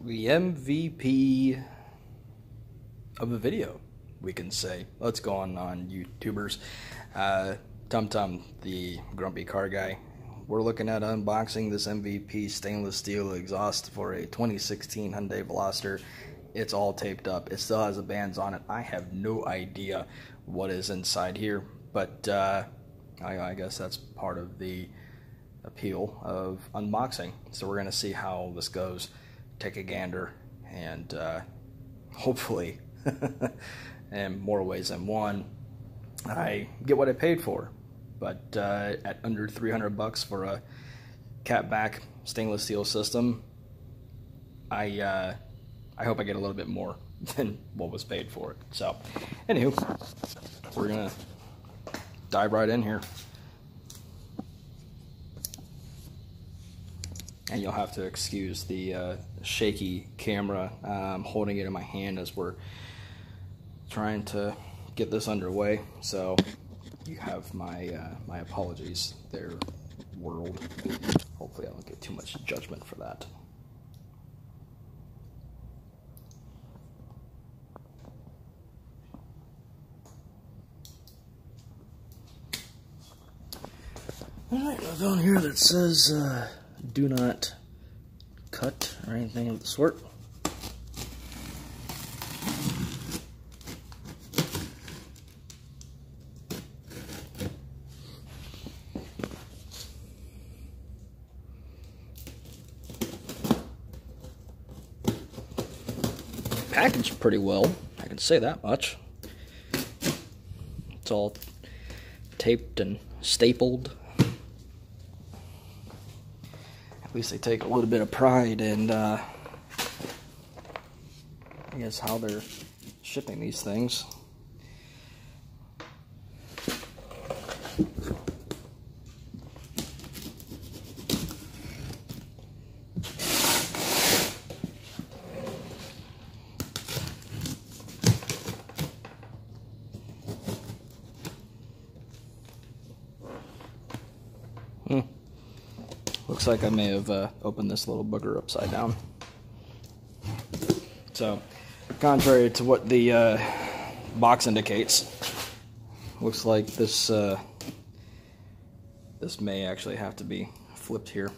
the MVP of the video, we can say. What's going on, YouTubers? Tum, the grumpy car guy. We're looking at unboxing this MVP stainless steel exhaust for a 2016 Hyundai Veloster. It's all taped up. It still has the bands on it. I have no idea what is inside here, but I guess that's part of the appeal of unboxing. So we're going to see how this goes, take a gander, and hopefully, in more ways than one, I get what I paid for. But at under $300 for a catback stainless steel system, I hope I get a little bit more than what was paid for it. So, anywho, we're gonna dive right in here, and you'll have to excuse the shaky camera. I'm holding it in my hand as we're trying to get this underway. So you have my my apologies there, world. Hopefully I don't get too much judgment for that. Alright, now down here that says do not cut or anything of the sort. Packaged pretty well, I can say that much. It's all taped and stapled. At least they take a little bit of pride in, I guess, how they're shipping these things. Looks like I may have opened this little booger upside down. So, contrary to what the box indicates, looks like this this may actually have to be flipped here.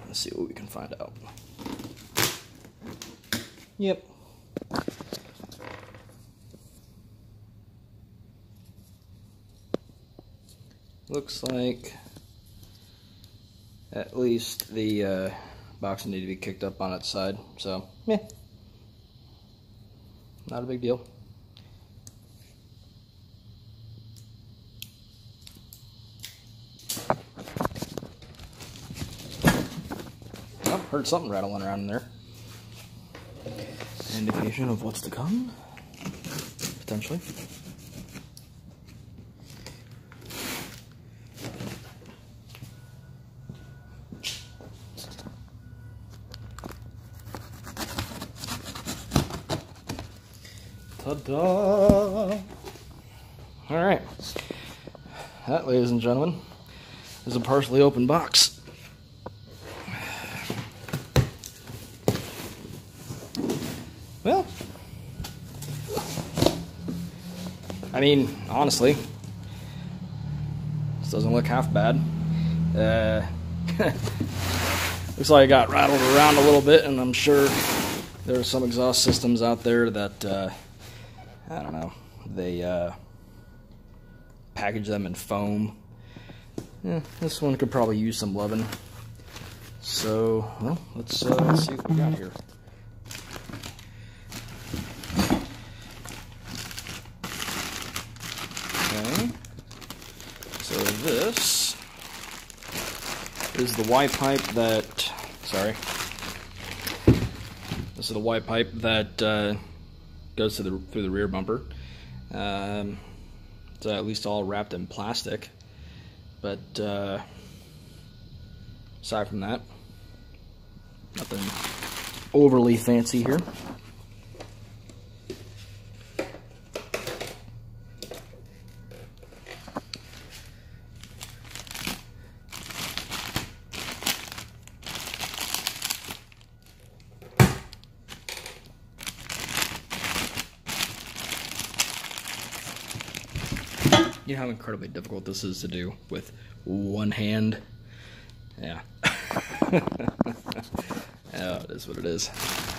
Let's see what we can find out. Yep. Looks like at least the box will need to be kicked up on its side, so meh, not a big deal. Oh, heard something rattling around in there. An indication of what's to come, potentially. Ta-da! Alright. That, ladies and gentlemen, is a partially open box. Well, I mean, honestly, this doesn't look half bad. Looks like I got rattled around a little bit, and I'm sure there are some exhaust systems out there that I don't know, they package them in foam. Yeah, this one could probably use some loving. So, well, let's see what we got here. Okay, so this is the Y pipe that, sorry, this is the Y pipe that goes to through the rear bumper. It's at least all wrapped in plastic, but aside from that, nothing overly fancy here. You know how incredibly difficult this is to do with one hand? Yeah. Yeah, it is what it is.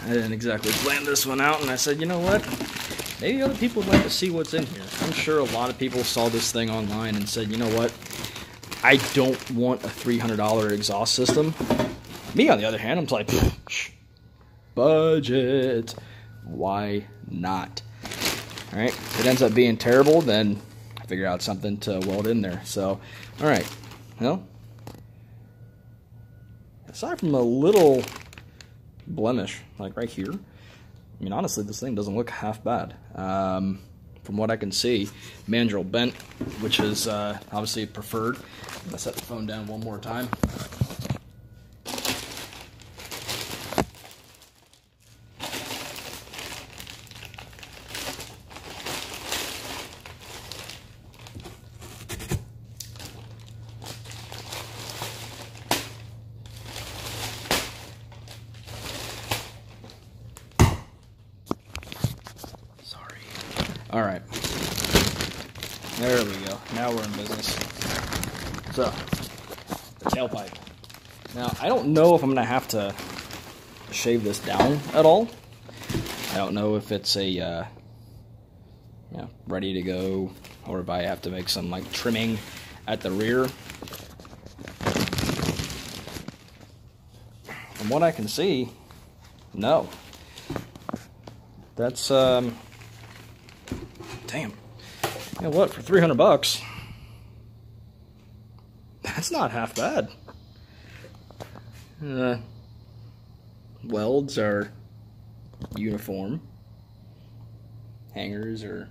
I didn't exactly plan this one out, and I said, you know what? Maybe other people would like to see what's in here. I'm sure a lot of people saw this thing online and said, you know what? I don't want a $300 exhaust system. Me, on the other hand, I'm like, budget. Why not? All right, if it ends up being terrible, then I figure out something to weld in there. So, all right, well, aside from a little blemish, like right here, I mean, honestly, this thing doesn't look half bad. From what I can see, mandrel bent, which is obviously preferred. I'm gonna set the phone down one more time. All right, there we go. Now we're in business. So, the tailpipe. Now, I don't know if I'm gonna have to shave this down at all. I don't know if it's a ready to go, or if I have to make some like trimming at the rear. From what I can see, no. That's damn. You know what? For 300 bucks, that's not half bad. Welds are uniform. Hangers are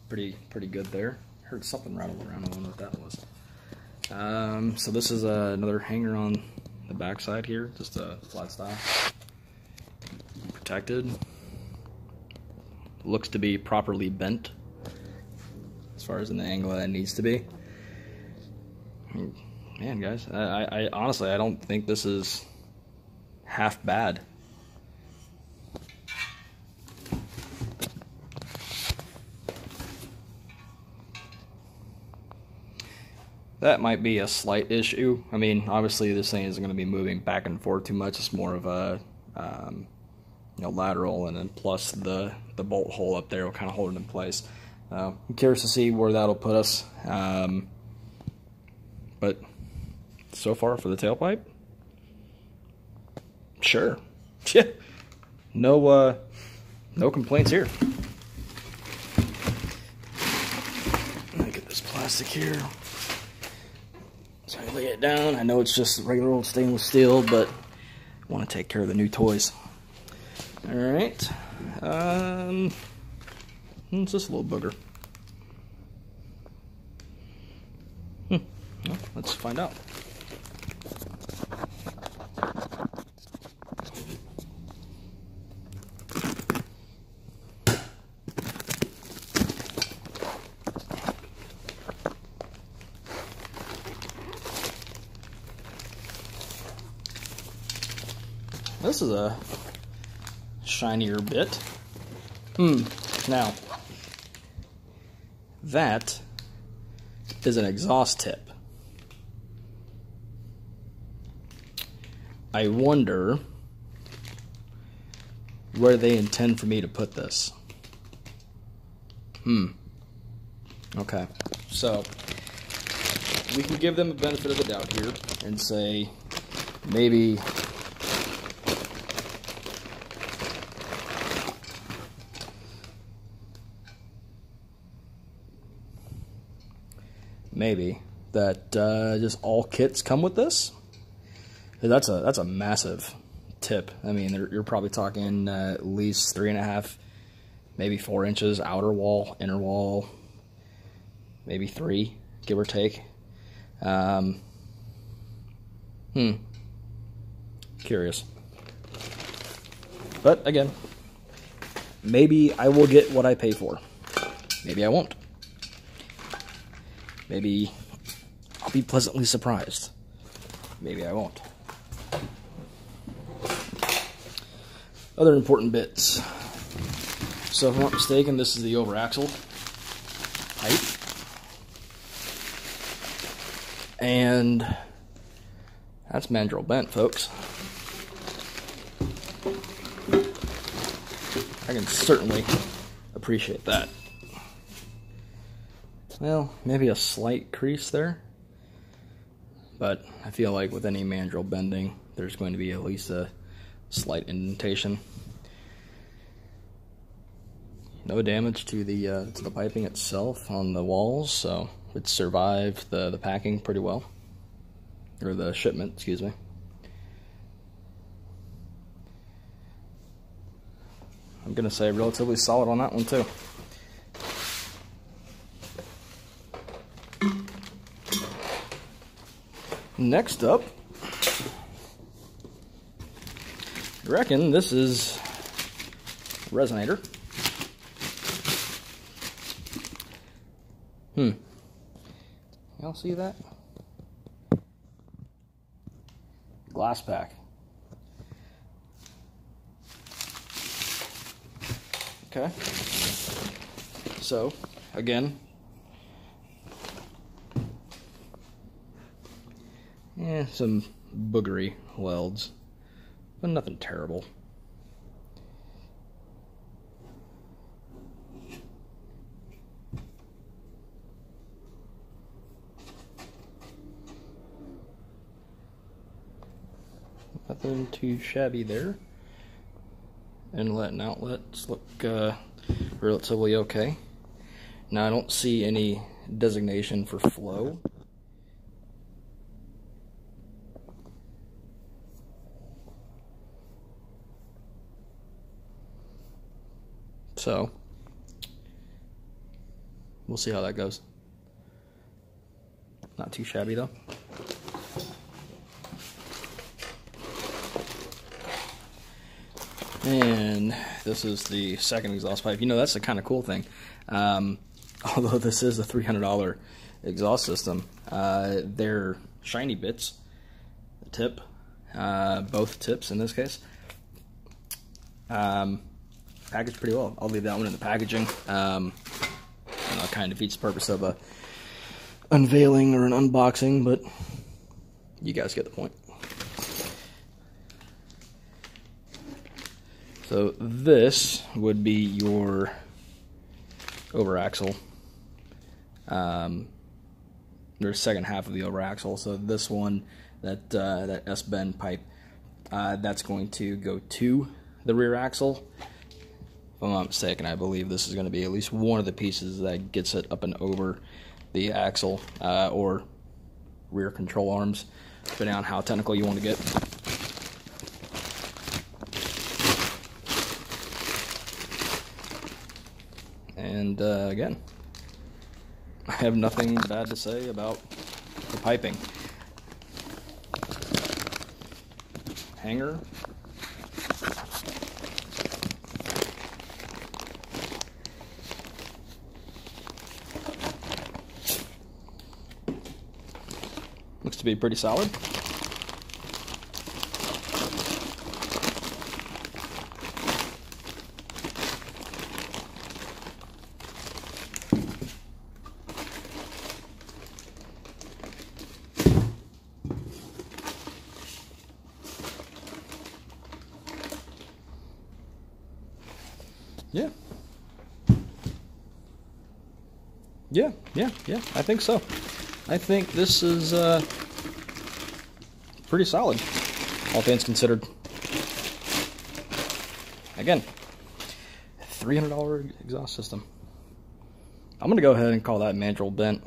pretty good there. Heard something rattle around. I don't know what that was. So this is another hanger on the back side here, just a flat style. Protected. Looks to be properly bent as far as in the angle that it needs to be. Man, guys, I honestly, I don't think this is half bad. That might be a slight issue. I mean, obviously this thing isn't going to be moving back and forth too much. It's more of a lateral, and then plus the bolt hole up there will kind of hold it in place. I'm curious to see where that'll put us. But so far for the tailpipe, sure. Yeah. No complaints here. Let me get this plastic here. So I lay it down. I know it's just regular old stainless steel, but I want to take care of the new toys. All right. It's just a little booger. Well, let's find out. This is a shinier bit. Now, that is an exhaust tip. I wonder where they intend for me to put this. Okay, so we can give them the benefit of the doubt here and say maybe that just all kits come with this. That's a massive tip. I mean, you're probably talking at least 3.5, maybe 4 inches outer wall, inner wall, maybe 3, give or take. Curious. But again, maybe I will get what I pay for. Maybe I won't. Maybe I'll be pleasantly surprised. Maybe I won't. Other important bits. So if I'm not mistaken, this is the over axle. pipe. And that's mandrel bent, folks. I can certainly appreciate that. Well, maybe a slight crease there, but I feel like with any mandrel bending, there's going to be at least a slight indentation. No damage to the piping itself on the walls, so it survived the packing pretty well, or the shipment, excuse me. I'm gonna say relatively solid on that one too. Next up, I reckon this is resonator. Y'all see that? Glass pack. Okay. So, again, some boogery welds, but nothing terrible. Nothing too shabby there. Inlet and outlets look relatively okay. Now I don't see any designation for flow. So we'll see how that goes. Not too shabby though. And this is the second exhaust pipe. You know, that's the kind of cool thing. Although this is a $300 exhaust system, they're shiny bits, the tip, both tips in this case. Packaged pretty well. I'll leave that one in the packaging. It kind of defeats the purpose of a unveiling or an unboxing, but you guys get the point. So this would be your over axle, the second half of the over axle. So this one, that S-bend pipe, that's going to go to the rear axle. If I'm not mistaken, I believe this is going to be at least one of the pieces that gets it up and over the axle or rear control arms, depending on how technical you want to get. And again, I have nothing bad to say about the piping. Hanger. Looks to be pretty solid. Yeah, I think so. I think this is pretty solid, all things considered. Again, $300 exhaust system. I'm going to go ahead and call that mandrel bent.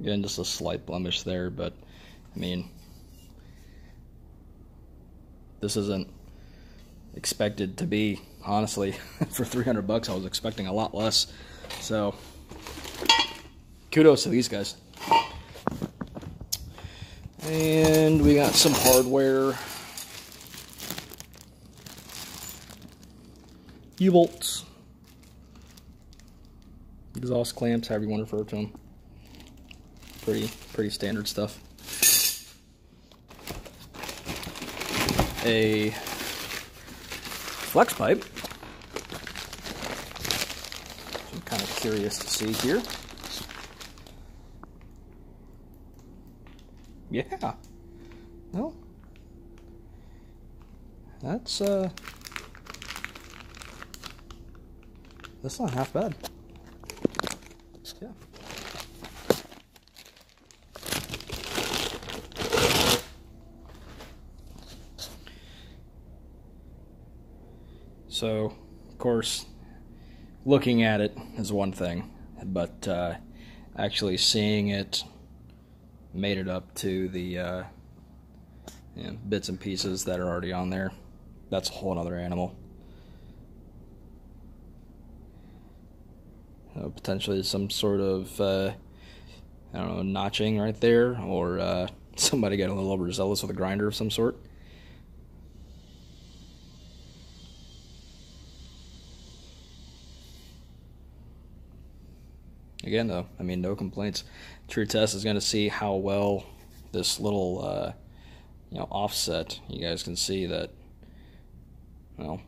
Again, just a slight blemish there, but I mean, this isn't expected to be, honestly. For $300 I was expecting a lot less, so kudos to these guys. And we got some hardware, U-bolts, exhaust clamps, however you want to refer to them. Pretty standard stuff. A flex pipe. I'm kind of curious to see here. Yeah. Well, that's not half bad. Yeah. So, of course, looking at it is one thing, but actually seeing it made it up to the bits and pieces that are already on there, that's a whole other animal. Potentially some sort of, I don't know, notching right there, or somebody got a little overzealous with a grinder of some sort. Again, though, I mean, no complaints. True test is going to see how well this little, offset. You guys can see that, well,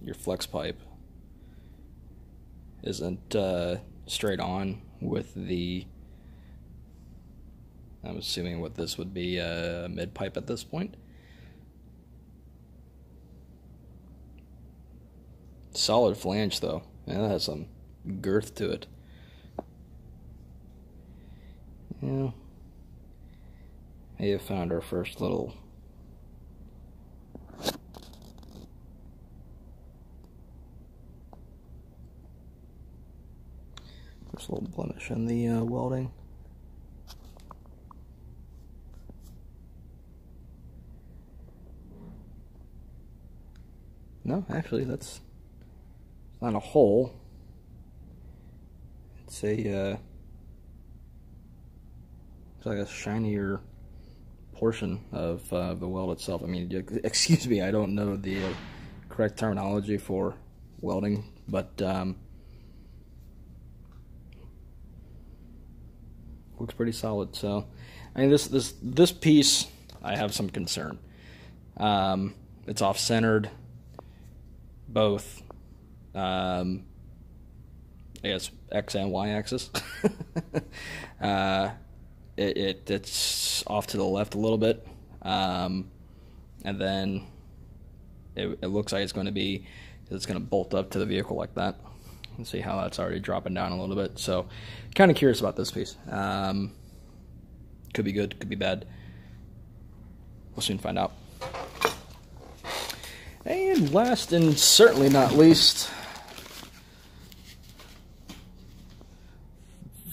your flex pipe isn't straight on with the, I'm assuming what this would be a mid pipe at this point. Solid flange, though. Yeah, that has some girth to it. Yeah, may have found our first little blemish in the welding. No, actually, that's not a hole. It's a it's like a shinier portion of the weld itself. I mean, excuse me, I don't know the correct terminology for welding, but looks pretty solid. So, I mean, this piece, I have some concern. It's off-centered, both, I guess, X and Y axis. It's off to the left a little bit, and then it looks like it's going to bolt up to the vehicle like that. Let's see how that's already dropping down a little bit. So, kind of curious about this piece. Could be good, could be bad. We'll soon find out. And last and certainly not least,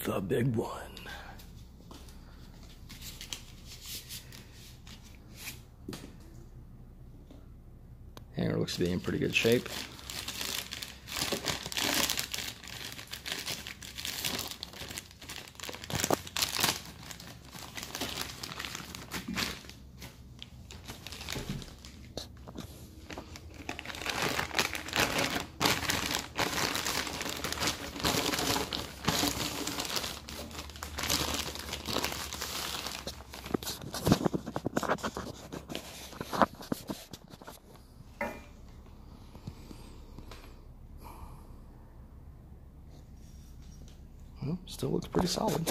the big one. Hanger looks to be in pretty good shape. Well, still looks pretty solid.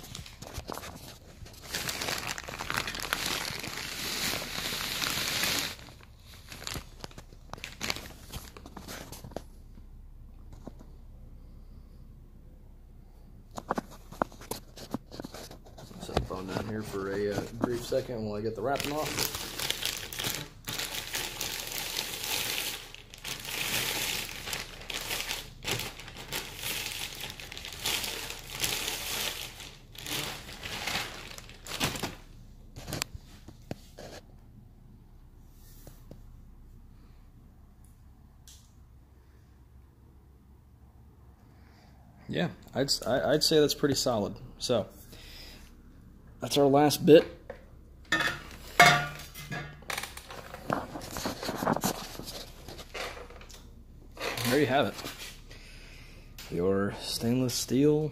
Set the phone down here for a brief second while I get the wrapping off. Yeah, I'd say that's pretty solid. So, that's our last bit. There you have it. Your stainless steel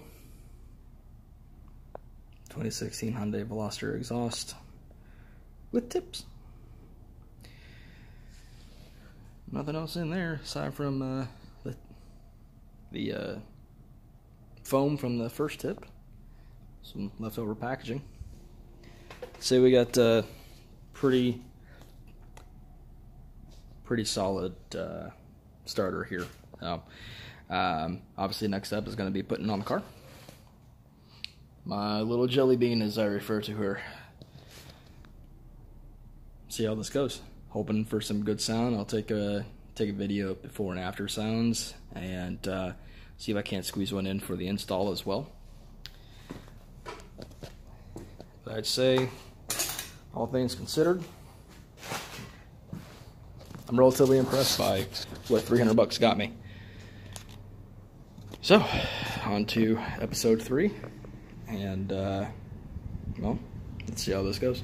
2016 Hyundai Veloster exhaust with tips. Nothing else in there aside from the foam from the first tip. Some leftover packaging. So we got pretty solid starter here. Obviously, next step is going to be putting it on the car. My little jelly bean, as I refer to her. See how this goes. Hoping for some good sound. I'll take a video before and after sounds, and see if I can't squeeze one in for the install as well. But I'd say, all things considered, I'm relatively impressed by what $300 got me. So, on to episode 3, and well, let's see how this goes.